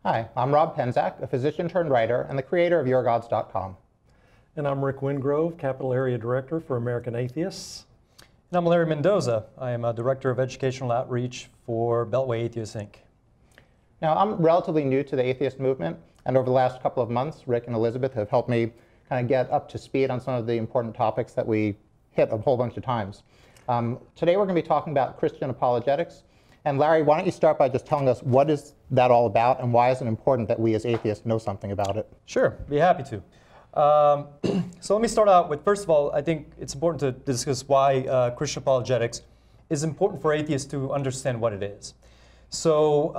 Hi, I'm Rob Penzak, a physician turned writer and the creator of YourGods.com. And I'm Rick Wingrove, Capital Area Director for American Atheists. And I'm Larry Mendoza. I am a Director of Educational Outreach for Beltway Atheists, Inc. Now, I'm relatively new to the atheist movement, and over the last couple of months, Rick and Elizabeth have helped me kind of get up to speed on some of the important topics that we hit a whole bunch of times. Today we're going to be talking about Christian apologetics. And Larry, why don't you start by just telling us what is that all about and why is it important that we as atheists know something about it? Sure, be happy to. So let me start out with, first of all, I think it's important to discuss why Christian apologetics is important for atheists to understand what it is. So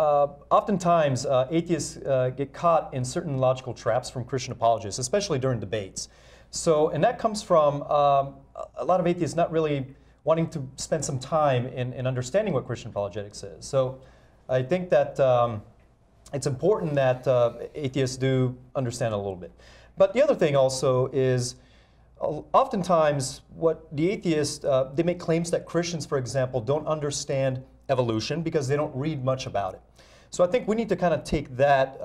oftentimes atheists get caught in certain logical traps from Christian apologists, especially during debates. So, and that comes from a lot of atheists not really wanting to spend some time in understanding what Christian apologetics is. So I think that it's important that atheists do understand a little bit. But the other thing also is oftentimes what the atheists, they make claims that Christians, for example, don't understand evolution because they don't read much about it. So I think we need to kind of take that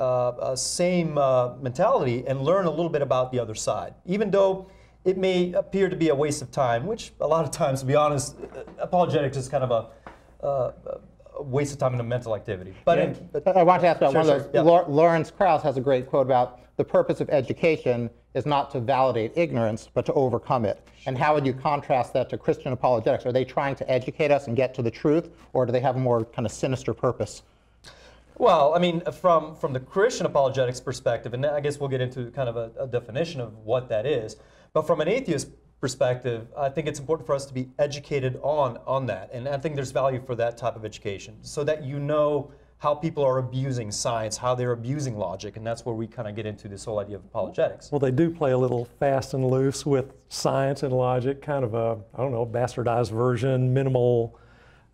same mentality and learn a little bit about the other side. Even though it may appear to be a waste of time, which a lot of times, to be honest, apologetics is kind of a waste of time in a mental activity. But I want to ask about sure, one of those. Yeah. Lawrence Krauss has a great quote about the purpose of education is not to validate ignorance, but to overcome it. And how would you contrast that to Christian apologetics? Are they trying to educate us and get to the truth, or do they have a more kind of sinister purpose? Well, I mean, from the Christian apologetics perspective, and I guess we'll get into kind of a definition of what that is, but from an atheist perspective, I think it's important for us to be educated on that. And I think there's value for that type of education so that you know how people are abusing science, how they're abusing logic, and that's where we kind of get into this whole idea of apologetics. Well, they do play a little fast and loose with science and logic, kind of a, I don't know, bastardized version, minimal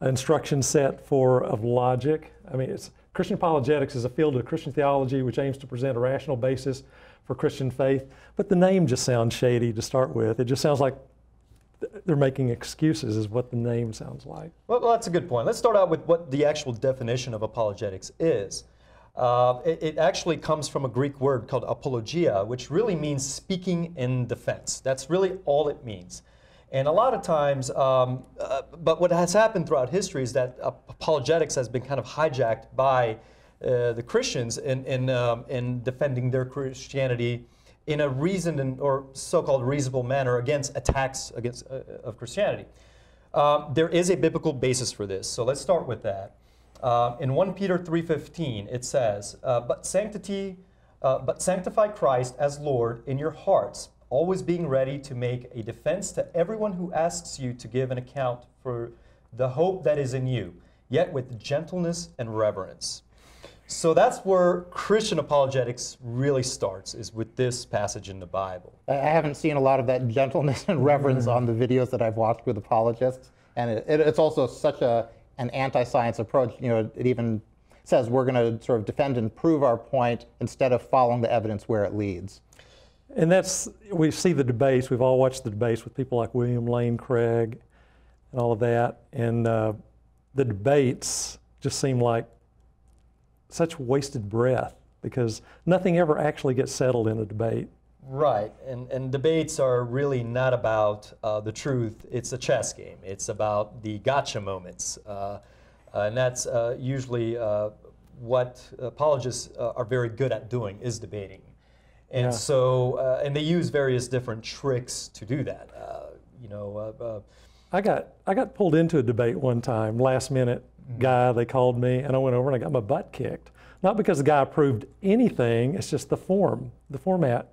instruction set of logic. I mean, Christian apologetics is a field of Christian theology which aims to present a rational basis for Christian faith, but the name just sounds shady to start with. It just sounds like they're making excuses is what the name sounds like. Well, that's a good point. Let's start out with what the actual definition of apologetics is. It actually comes from a Greek word called apologia, which really means speaking in defense. That's really all it means. And a lot of times, but what has happened throughout history is that apologetics has been kind of hijacked by the Christians in defending their Christianity in a reasoned or so-called reasonable manner against attacks of Christianity. There is a biblical basis for this, so let's start with that. In 1 Peter 3:15, it says, but sanctify Christ as Lord in your hearts, always being ready to make a defense to everyone who asks you to give an account for the hope that is in you, yet with gentleness and reverence. So that's where Christian apologetics really starts, is with this passage in the Bible. I haven't seen a lot of that gentleness and reverence on the videos that I've watched with apologists. And it's also such an anti-science approach. You know, it even says we're going to sort of defend and prove our point instead of following the evidence where it leads. And we see the debates, we've all watched the debates with people like William Lane Craig and all of that, and the debates just seem like such wasted breath because nothing ever actually gets settled in a debate. Right, and debates are really not about the truth. It's a chess game. It's about the gotcha moments, and that's usually what apologists are very good at doing, is debating. And yeah. So, and they use various different tricks to do that. I got pulled into a debate one time, last minute guy, they called me, and I went over and I got my butt kicked. Not because the guy approved anything, it's just the format,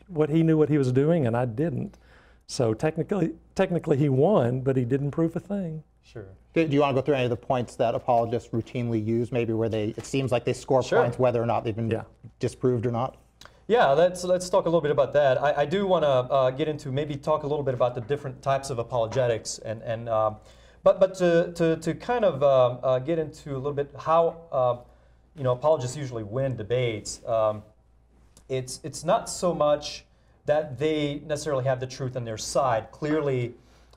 what he knew what he was doing and I didn't. So technically he won, but he didn't prove a thing. Sure. Do you want to go through any of the points that apologists routinely use, maybe where it seems like they score Sure. points whether or not they've been disproved or not? Yeah, let's talk a little bit about that. I do want to get into, maybe talk a little bit about the different types of apologetics, but to kind of get into a little bit how apologists usually win debates. It's not so much that they necessarily have the truth on their side. Clearly,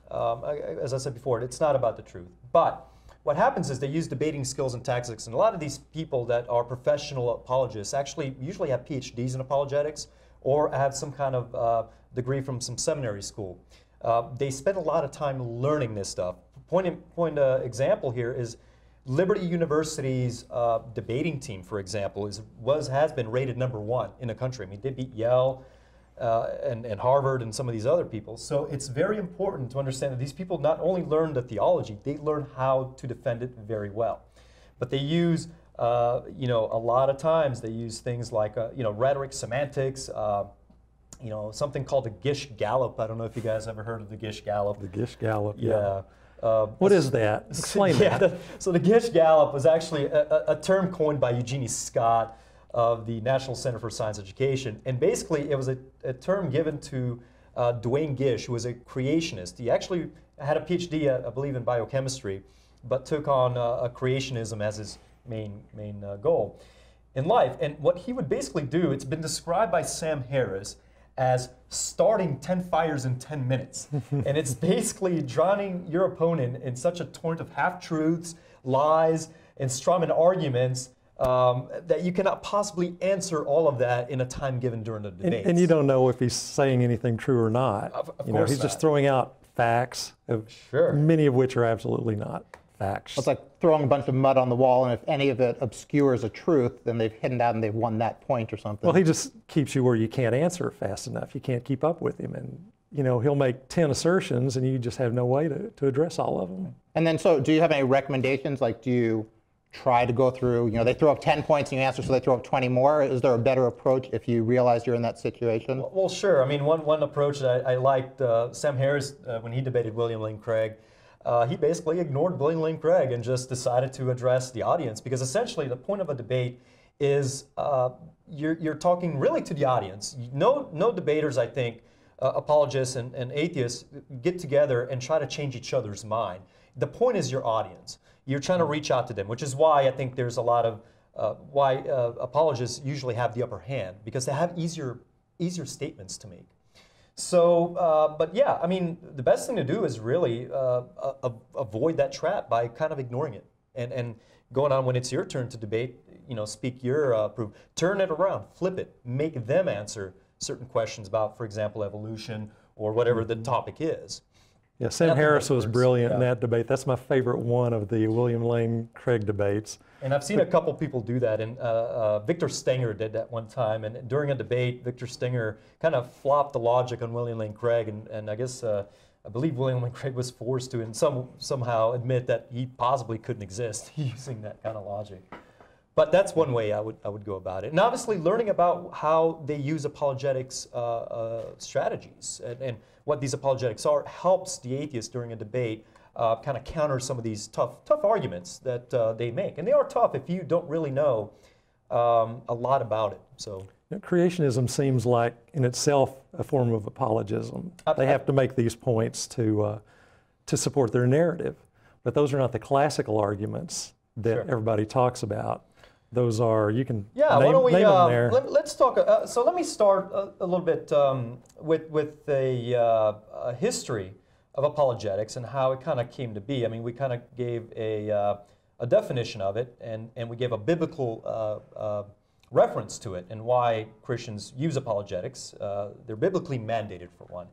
as I said before, it's not about the truth. But what happens is they use debating skills and tactics, and a lot of these people that are professional apologists actually usually have PhDs in apologetics or have some kind of degree from some seminary school. They spend a lot of time learning this stuff. Example here is Liberty University's debating team, for example, has been rated #1 in the country. I mean, they beat Yale and Harvard and some of these other people. So it's very important to understand that these people not only learn the theology, they learn how to defend it very well. But they use, you know, a lot of times they use things like, you know, rhetoric, semantics, you know, something called the Gish-Gallop. I don't know if you guys ever heard of the Gish-Gallop. The Gish-Gallop, Yeah. What is that? Explain that. So the Gish-Gallop was actually a term coined by Eugenie Scott of the National Center for Science Education. And basically, it was a term given to Duane Gish, who was a creationist. He actually had a PhD, I believe, in biochemistry, but took on a creationism as his main goal in life. And what he would basically do, it's been described by Sam Harris as starting 10 fires in 10 minutes. And it's basically drowning your opponent in such a torrent of half-truths, lies, and strawman arguments that you cannot possibly answer all of that in a time given during the debate. And you don't know if he's saying anything true or not. Of you know, course he's not. just throwing out facts, Sure. many of which are absolutely not facts. It's like throwing a bunch of mud on the wall, and if any of it obscures a truth, then they've hidden that and they've won that point or something. Well, he just keeps you where you can't answer fast enough. You can't keep up with him. And, you know, he'll make 10 assertions and you just have no way to address all of them. And then, so do you have any recommendations? Like, do you try to go through, you know, they throw up 10 points and you answer, so they throw up 20 more? Is there a better approach if you realize you're in that situation? Well, sure. I mean, one approach that I liked, Sam Harris, when he debated William Lane Craig, he basically ignored William Lane Craig and just decided to address the audience, because essentially the point of a debate is you're talking really to the audience. No debaters, I think, apologists and atheists get together and try to change each other's mind. The point is your audience. You're trying to reach out to them, which is why I think there's a lot of why apologists usually have the upper hand, because they have easier statements to make. So, but yeah, I mean, the best thing to do is really avoid that trap by kind of ignoring it and going on when it's your turn to debate, you know, speak your proof. Turn it around, flip it, make them answer certain questions about, for example, evolution or whatever the topic is. Yeah, Sam Nothing Harris but was words. brilliant in Yeah. that debate. That's my favorite one of the William Lane Craig debates. And I've seen a couple people do that, and Victor Stenger did that one time, and during a debate, Victor Stenger kind of flopped the logic on William Lane Craig, and I guess, I believe William Lane Craig was forced to somehow admit that he possibly couldn't exist using that kind of logic. But that's one way I would go about it. And obviously learning about how they use apologetics strategies and what these apologetics are helps the atheist during a debate kind of counter some of these tough arguments that they make. And they are tough if you don't really know a lot about it. So You know, creationism seems like in itself a form of apologism. They have to make these points to support their narrative. But those are not the classical arguments that Sure. everybody talks about. Those are, you can yeah, name, why don't we name them there. let's talk. So let me start a little bit with a history of apologetics and how it kind of came to be. I mean, we kind of gave a definition of it, and we gave a biblical reference to it and why Christians use apologetics. They're biblically mandated, for one.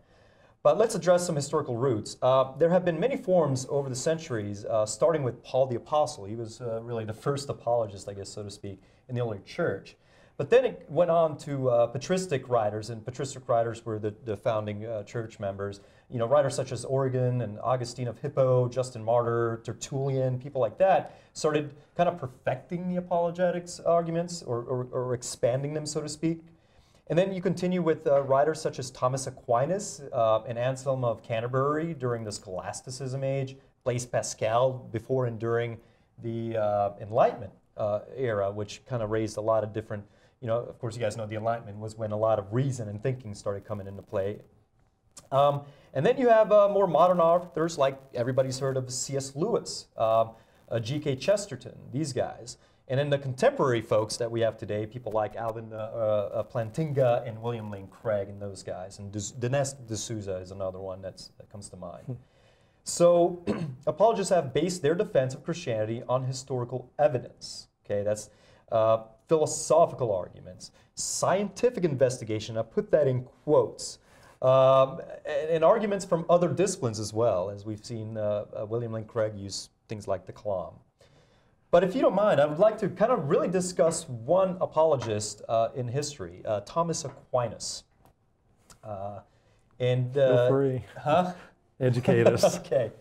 But let's address some historical roots. There have been many forms over the centuries, starting with Paul the Apostle. He was really the first apologist, I guess, so to speak, in the early church. But then it went on to patristic writers, and patristic writers were the founding church members. You know, writers such as Origen and Augustine of Hippo, Justin Martyr, Tertullian, people like that started kind of perfecting the apologetics arguments or expanding them, so to speak. And then you continue with writers such as Thomas Aquinas and Anselm of Canterbury during the Scholasticism age, Blaise Pascal before and during the Enlightenment era, which kind of raised a lot of different, you know, of course you guys know the Enlightenment was when a lot of reason and thinking started coming into play. And then you have more modern authors like everybody's heard of C.S. Lewis, G.K. Chesterton, these guys. And then the contemporary folks that we have today, people like Alvin Plantinga and William Lane Craig and those guys. And Dinesh D'Souza is another one that comes to mind. So apologists have based their defense of Christianity on historical evidence. Okay, that's philosophical arguments, scientific investigation, I put that in quotes, and arguments from other disciplines as well, as we've seen William Lane Craig use things like the Kalam. But if you don't mind, I would like to kind of really discuss one apologist in history, Thomas Aquinas. Feel free. Huh? Educate us. Okay.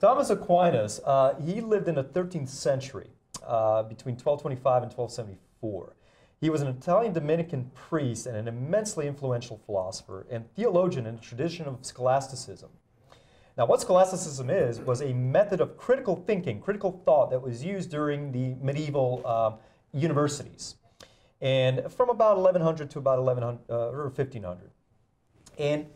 Thomas Aquinas, he lived in the 13th century, between 1225 and 1274. He was an Italian Dominican priest and an immensely influential philosopher and theologian in the tradition of scholasticism. Now, what scholasticism was a method of critical thinking, critical thought that was used during the medieval universities, and from about 1100 to about 1100 or 1500. And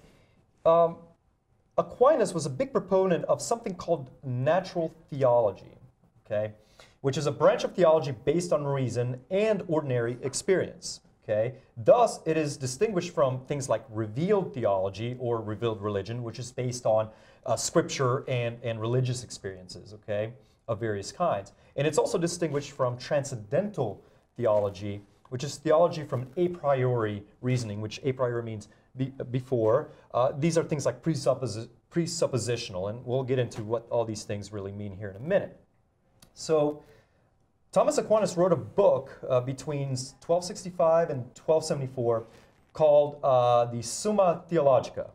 Aquinas was a big proponent of something called natural theology, okay, which is a branch of theology based on reason and ordinary experience. Okay? Thus, it is distinguished from things like revealed theology or revealed religion, which is based on scripture and religious experiences, okay, of various kinds. And it's also distinguished from transcendental theology, which is theology from a priori reasoning, which a priori means before. These are things like presuppositional, and we'll get into what all these things really mean here in a minute. So Thomas Aquinas wrote a book between 1265 and 1274 called the Summa Theologica.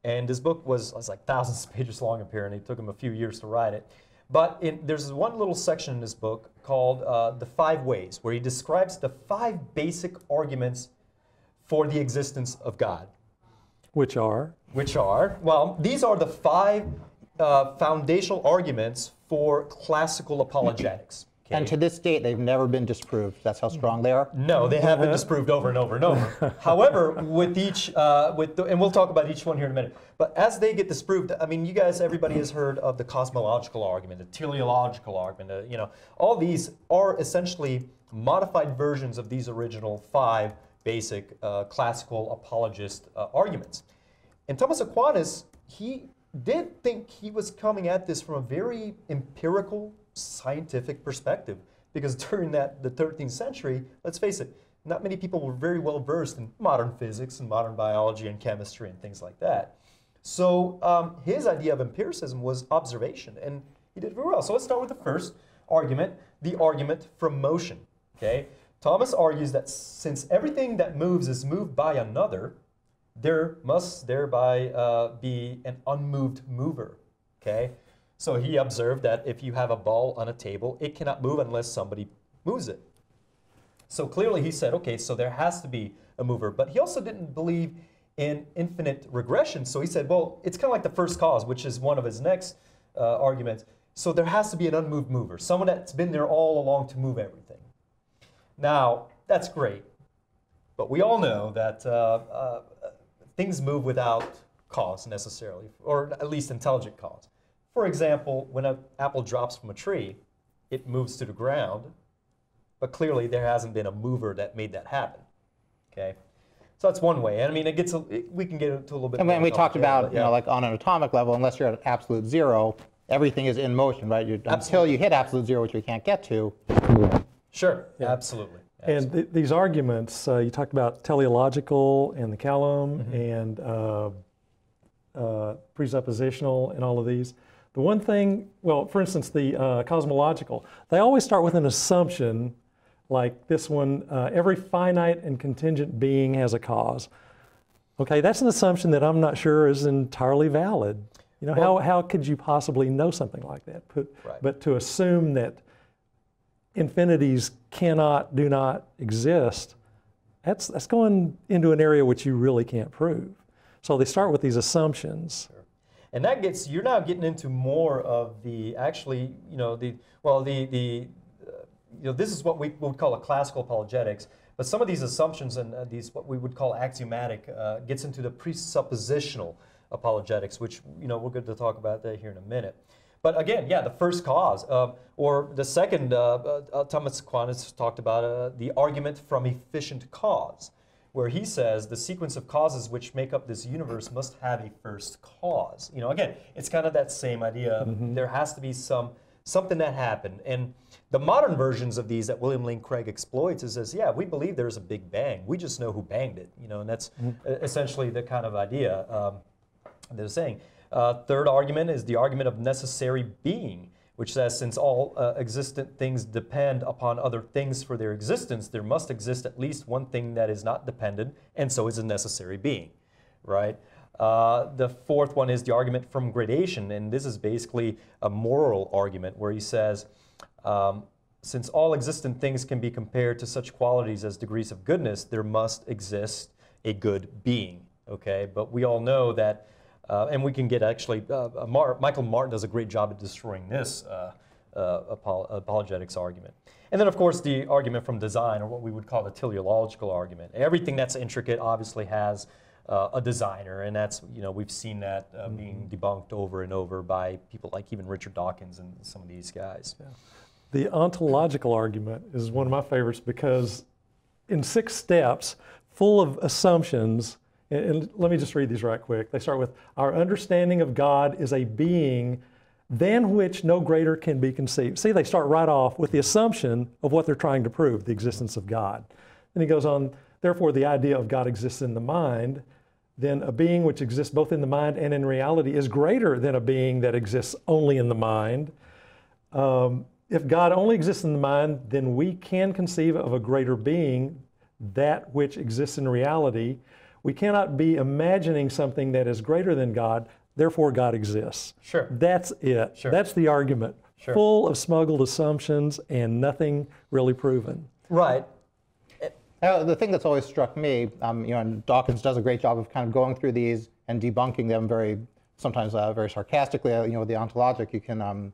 And this book was like thousands of pages long, apparently. It took him a few years to write it. But there's one little section in this book called The Five Ways, where he describes the 5 basic arguments for the existence of God. Which are? Well, these are the 5 foundational arguments for classical apologetics. Okay? And to this date, they've never been disproved. That's how strong they are? No, they have been disproved over and over and over. However, with each, and we'll talk about each one here in a minute, but as they get disproved, I mean, you guys, everybody has heard of the cosmological argument, the teleological argument, you know, all these are essentially modified versions of these original 5 basic classical apologist arguments. And Thomas Aquinas, he did think he was coming at this from a very empirical, scientific perspective, because during the 13th century, let's face it, not many people were very well versed in modern physics and modern biology and chemistry and things like that. So his idea of empiricism was observation, and he did very well. So let's start with the first argument, the argument from motion. Okay, Thomas argues that since everything that moves is moved by another, there must thereby be an unmoved mover. Okay. So he observed that if you have a ball on a table, it cannot move unless somebody moves it. So clearly he said, okay, so there has to be a mover. But he also didn't believe in infinite regression. So he said, well, it's kind of like the first cause, which is one of his next arguments. So there has to be an unmoved mover, someone that's been there all along to move everything. Now, that's great. But we all know that things move without cause necessarily, or at least intelligent cause. For example, when an apple drops from a tree, it moves to the ground, but clearly there hasn't been a mover that made that happen. Okay, so that's one way. And I mean, we can get into a little bit. And when we talked about, you know, like on an atomic level, unless you're at absolute zero, everything is in motion, right? Until you hit absolute zero, which we can't get to. Sure, absolutely. And these arguments, you talked about teleological and the Kalam and presuppositional and all of these. The one thing, well, for instance, the cosmological, they always start with an assumption like this one, every finite and contingent being has a cause. Okay, that's an assumption that I'm not sure is entirely valid. You know, well, how could you possibly know something like that? But to assume that infinities do not exist, that's going into an area which you really can't prove. So they start with these assumptions. Sure. And that gets, you're now getting into more of the, actually, you know, this is what we would call a classical apologetics, but some of these assumptions and these, what we would call axiomatic, gets into the presuppositional apologetics, which, you know, we're going to talk about that here in a minute. But again, yeah, the first cause, or the second, Thomas Aquinas talked about the argument from efficient cause. where he says the sequence of causes which make up this universe must have a first cause. You know, again, it's kind of that same idea of there has to be something that happened. And the modern versions of these that William Lane Craig exploits is says, yeah, we believe there's a big bang. We just know who banged it. You know, and that's essentially the kind of idea they're saying. Third argument is the argument of necessary being, which says since all existent things depend upon other things for their existence, there must exist at least one thing that is not dependent, and so is a necessary being, right? The fourth one is the argument from gradation, and this is basically a moral argument where he says, since all existent things can be compared to such qualities as degrees of goodness, there must exist a good being, okay? But we all know that and we can get actually, Michael Martin does a great job of destroying this apologetics argument. And then, of course, the argument from design, or what we would call the teleological argument. Everything that's intricate obviously has a designer, and that's, you know, we've seen that being debunked over and over by people like even Richard Dawkins and some of these guys. Yeah. The ontological argument is one of my favorites because in 6 steps, full of assumptions. And let me just read these right quick. They start with, our understanding of God is a being than which no greater can be conceived. See, they start right off with the assumption of what they're trying to prove, the existence of God. Then he goes on, therefore the idea of God exists in the mind, then a being which exists both in the mind and in reality is greater than a being that exists only in the mind. If God only exists in the mind, then we can conceive of a greater being, that which exists in reality. We cannot be imagining something that is greater than God, therefore God exists. Sure. That's it. Sure. That's the argument. Sure. Full of smuggled assumptions and nothing really proven. Right. The thing that's always struck me, you know, and Dawkins does a great job of kind of going through these and debunking them sometimes very sarcastically. You know, with the ontologic, you can,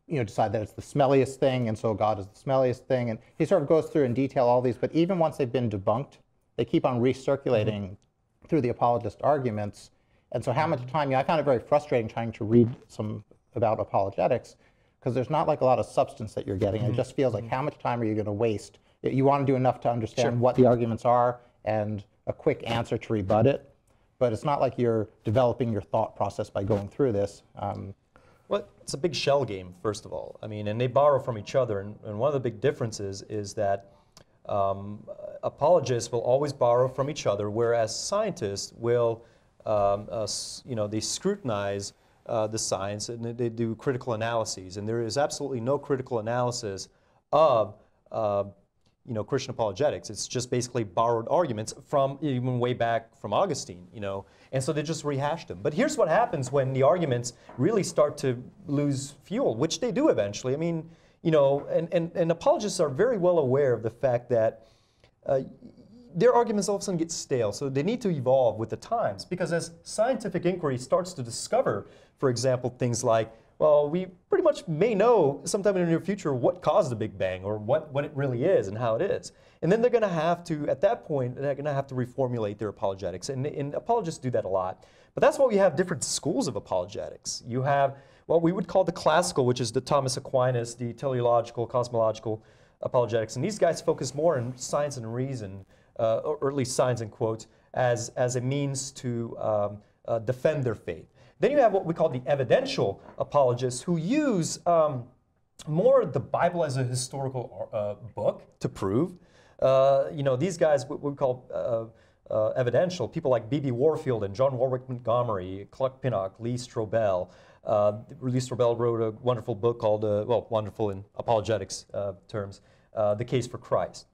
you know, decide that it's the smelliest thing, and so God is the smelliest thing. And he sort of goes through in detail all these, but even once they've been debunked, they keep on recirculating through the apologist arguments. And so how much time, I found it very frustrating trying to read some about apologetics, because there's not like a lot of substance that you're getting. It just feels like, how much time are you going to waste? You want to do enough to understand what the arguments are and a quick answer to rebut it, but it's not like you're developing your thought process by going through this. Well, it's a big shell game, first of all. I mean, and they borrow from each other, and one of the big differences is that apologists will always borrow from each other, whereas scientists will, you know, they scrutinize the science and they do critical analyses. And there is absolutely no critical analysis of, you know, Christian apologetics. It's just basically borrowed arguments from even way back from Augustine, you know. And so they just rehash them. But here's what happens when the arguments really start to lose fuel, which they do eventually. I mean, you know, and apologists are very well aware of the fact that their arguments all of a sudden get stale, so they need to evolve with the times. Because as scientific inquiry starts to discover, for example, things like, well, we pretty much may know sometime in the near future what caused the Big Bang, or what it really is and how it is. And then they're going to have to, at that point, they're going to have to reformulate their apologetics. And apologists do that a lot. But that's why we have different schools of apologetics. You have what we would call the classical, which is the Thomas Aquinas, the teleological, cosmological apologetics. And these guys focus more on science and reason, or at least science in quotes, as a means to defend their faith. Then you have what we call the evidential apologists, who use more the Bible as a historical book to prove. You know, these guys, what we call evidential, people like B.B. Warfield and John Warwick Montgomery, Clark Pinnock, Lee Strobel. Lee Strobel wrote a wonderful book called, well, wonderful in apologetics terms, The Case for Christ.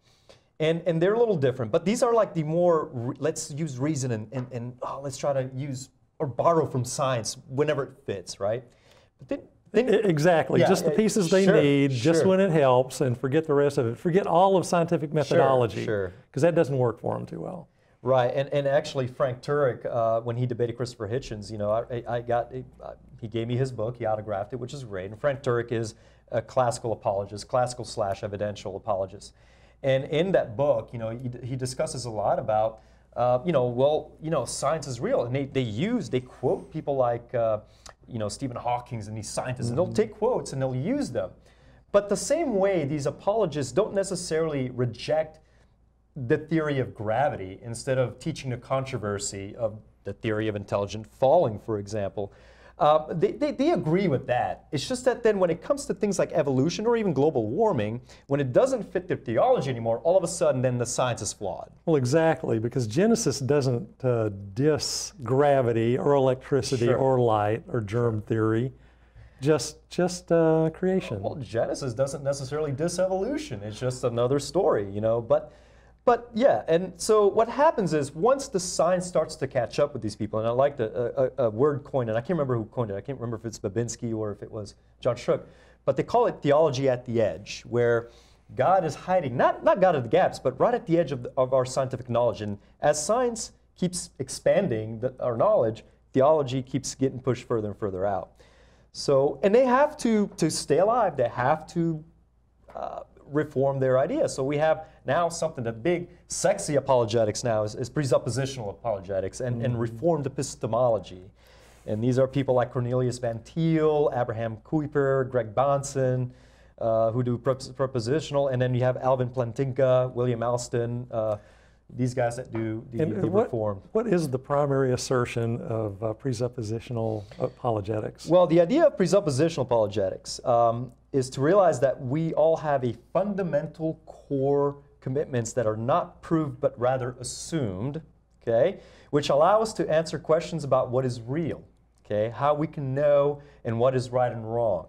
And they're a little different, but these are like the more, let's use reason and let's try to use or borrow from science whenever it fits, right? But then exactly, yeah, just the pieces they need, just when it helps, and forget the rest of it. Forget all of scientific methodology, because that doesn't work for them too well. Right, and actually Frank Turek, when he debated Christopher Hitchens, you know, he gave me his book, he autographed it, which is great. And Frank Turek is a classical apologist, classical/evidential apologist. And in that book, you know, he discusses a lot about, you know, well, you know, science is real, and they quote people like, you know, Stephen Hawking and these scientists, and they'll take quotes and they'll use them. But the same way, these apologists don't necessarily reject the theory of gravity instead of teaching the controversy of the theory of intelligent falling, for example. They agree with that. It's just that then when it comes to things like evolution or even global warming, when it doesn't fit their theology anymore, all of a sudden then the science is flawed. Well, exactly, because Genesis doesn't diss gravity or electricity Sure. or light or germ theory, just creation. Well, Genesis doesn't necessarily diss evolution. It's just another story, you know. But yeah, and so what happens is once the science starts to catch up with these people, and I like a word coined, and I can't remember who coined it. I can't remember if it's Babinski or if it was John Strook, but they call it theology at the edge, where God is hiding, not God of the gaps, but right at the edge of our scientific knowledge. And as science keeps expanding our knowledge, theology keeps getting pushed further and further out. So, and they have to stay alive, they have to reform their ideas. So we have now something that big, sexy apologetics now is presuppositional apologetics and reformed epistemology. And these are people like Cornelius Van Til, Abraham Kuyper, Greg Bahnsen, who do propositional, and then you have Alvin Plantinga, William Alston, these guys that do the reform. What is the primary assertion of presuppositional apologetics? Well, the idea of presuppositional apologetics is to realize that we all have a fundamental core commitments that are not proved but rather assumed, okay, which allow us to answer questions about what is real, okay, how we can know and what is right and wrong.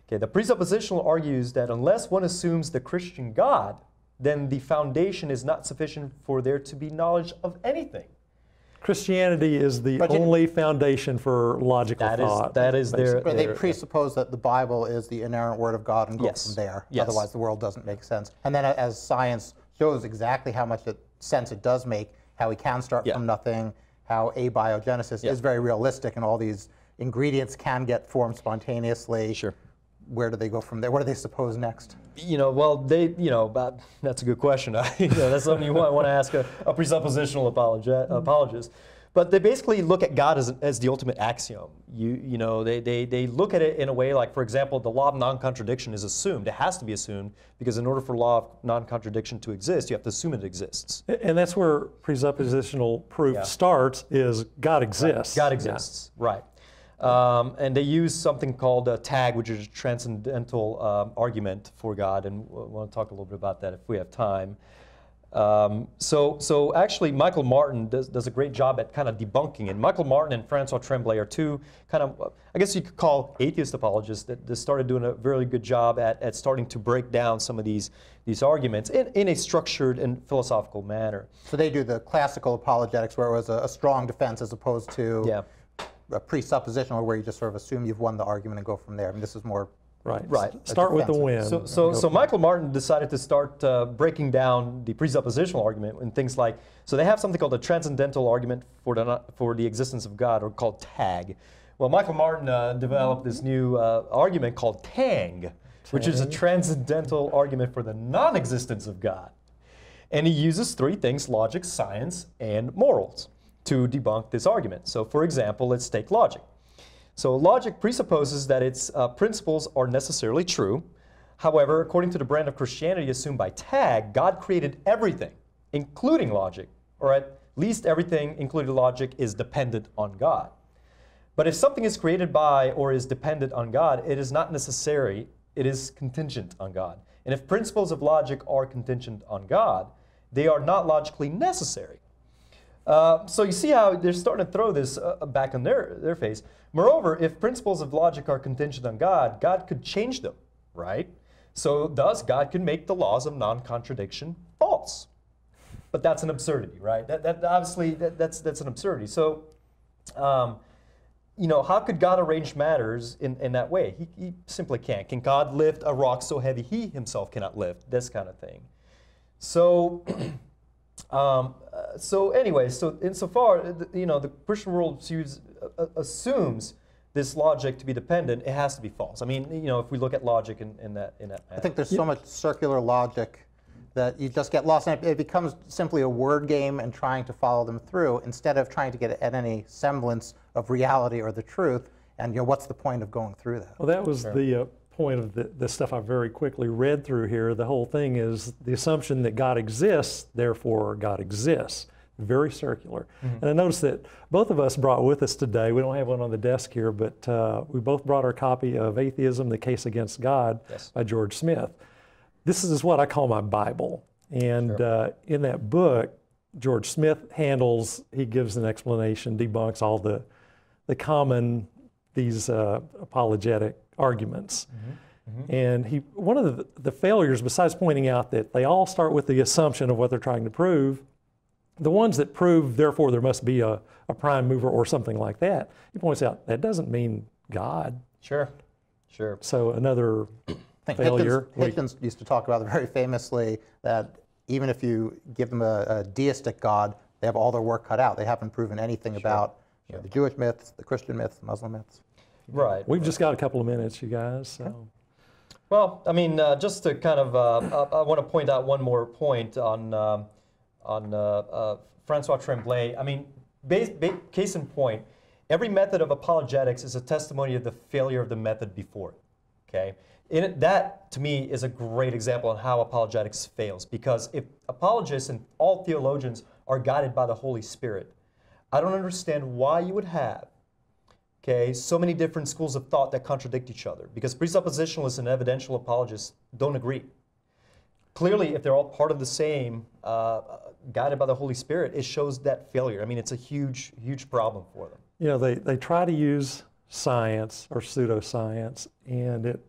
Okay, the presuppositional argues that unless one assumes the Christian God, then the foundation is not sufficient for there to be knowledge of anything. Christianity is the only foundation for logical thought. That is their... But they presuppose that the Bible is the inerrant word of God and go from there. Yes. Otherwise, the world doesn't make sense. And then as science shows exactly how much sense it does make, how we can start from nothing, how abiogenesis is very realistic, and all these ingredients can get formed spontaneously. Sure. Where do they go from there? What do they suppose next? You know, well, that's a good question. That's something you want to ask a presuppositional apologist. But they basically look at God as the ultimate axiom. You know, they look at it in a way like, for example, the law of non-contradiction is assumed. It has to be assumed because in order for law of non-contradiction to exist, you have to assume it exists. And that's where presuppositional proof starts, is God exists. Right. God exists, right. And they use something called a tag, which is a transcendental argument for God, and we'll want to talk a little bit about that if we have time. So actually, Michael Martin does a great job at kind of debunking it. Michael Martin and Francois Tremblay are two kind of, I guess you could call atheist apologists that started doing a really good job at starting to break down some of these arguments in a structured and philosophical manner. So they do the classical apologetics where it was a strong defense as opposed to a presuppositional where you just sort of assume you've won the argument and go from there. I mean, this is more... Right. Start with the win. So Michael Martin decided to start breaking down the presuppositional argument and things like, so they have something called a transcendental argument for the existence of God, or called TAG. Well, Michael Martin developed this new argument called TANG, which is a transcendental argument for the non-existence of God. And he uses three things: logic, science, and morals, to debunk this argument. So for example, let's take logic. So logic presupposes that its principles are necessarily true. However, according to the brand of Christianity assumed by TAG, God created everything, including logic, or at least everything, including logic, is dependent on God. But if something is created by or is dependent on God, it is not necessary, it is contingent on God. And if principles of logic are contingent on God, they are not logically necessary. So you see how they're starting to throw this back on their face. Moreover, if principles of logic are contingent on God, God could change them, right? So thus, God could make the laws of non-contradiction false. But that's an absurdity, right? Obviously, that's an absurdity. So, you know, how could God arrange matters in that way? He simply can't. Can God lift a rock so heavy he himself cannot lift? This kind of thing. So... so anyway, so insofar, you know, the Christian world assumes this logic to be dependent, it has to be false. I mean, you know, if we look at logic in that manner. I think there's so much circular logic that you just get lost in it. It becomes simply a word game and trying to follow them through instead of trying to get at any semblance of reality or the truth. And, you know, what's the point of going through that? Well, that was the point of the stuff I very quickly read through here. The whole thing is the assumption that God exists, therefore God exists. Very circular. And I noticed that both of us brought with us today, we don't have one on the desk here, but we both brought our copy of Atheism, The Case Against God by George Smith. This is what I call my Bible. And in that book, George Smith he gives an explanation, debunks all the common, these apologetic arguments. And one of the failures, besides pointing out that they all start with the assumption of what they're trying to prove, the ones that prove, therefore, there must be a prime mover or something like that, he points out that doesn't mean God. Sure. So another failure. Hitchens used to talk about very famously that even if you give them a deistic God, they have all their work cut out. They haven't proven anything about the Jewish myths, the Christian myths, the Muslim myths. Right. We've just got a couple of minutes, you guys. So. Well, I mean, just to kind of, I want to point out one more point on Francois Tremblay. I mean, case in point, every method of apologetics is a testimony of the failure of the method before it. Okay, that to me is a great example on how apologetics fails, because if apologists and all theologians are guided by the Holy Spirit, I don't understand why you would have so many different schools of thought that contradict each other, because presuppositionalists and evidential apologists don't agree. Clearly, if they're all part of the same, guided by the Holy Spirit, it shows that failure. I mean, it's a huge, huge problem for them. You know, they try to use science or pseudoscience, and it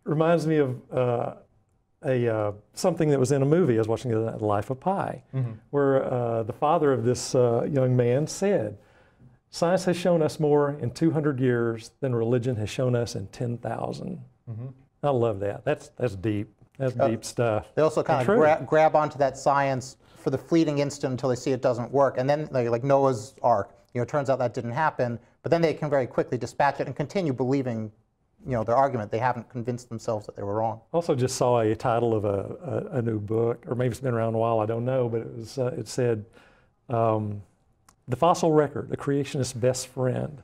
reminds me of something that was in a movie I was watching, The Life of Pi, where the father of this young man said, "Science has shown us more in 200 years than religion has shown us in 10,000. I love that. That's deep. That's deep stuff. They also kind of grab onto that science for the fleeting instant until they see it doesn't work. And then, like Noah's Ark, it turns out that didn't happen. But then they can very quickly dispatch it and continue believing their argument. They haven't convinced themselves that they were wrong. Also just saw a title of a new book, or maybe it's been around a while, I don't know, but it said, The Fossil Record, The Creationist's Best Friend.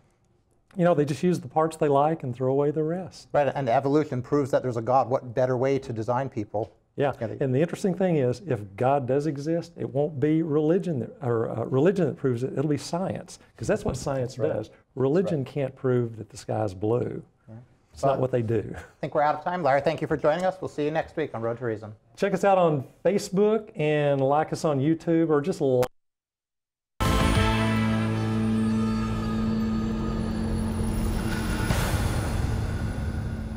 They just use the parts they like and throw away the rest. Right, and evolution proves that there's a God. What better way to design people? Yeah, and the interesting thing is, if God does exist, it won't be religion that proves it. It'll be science, because that's what science does. Religion can't prove that the sky's blue. It's not what they do. I think we're out of time. Larry, thank you for joining us. We'll see you next week on Road to Reason. Check us out on Facebook and like us on YouTube, or just like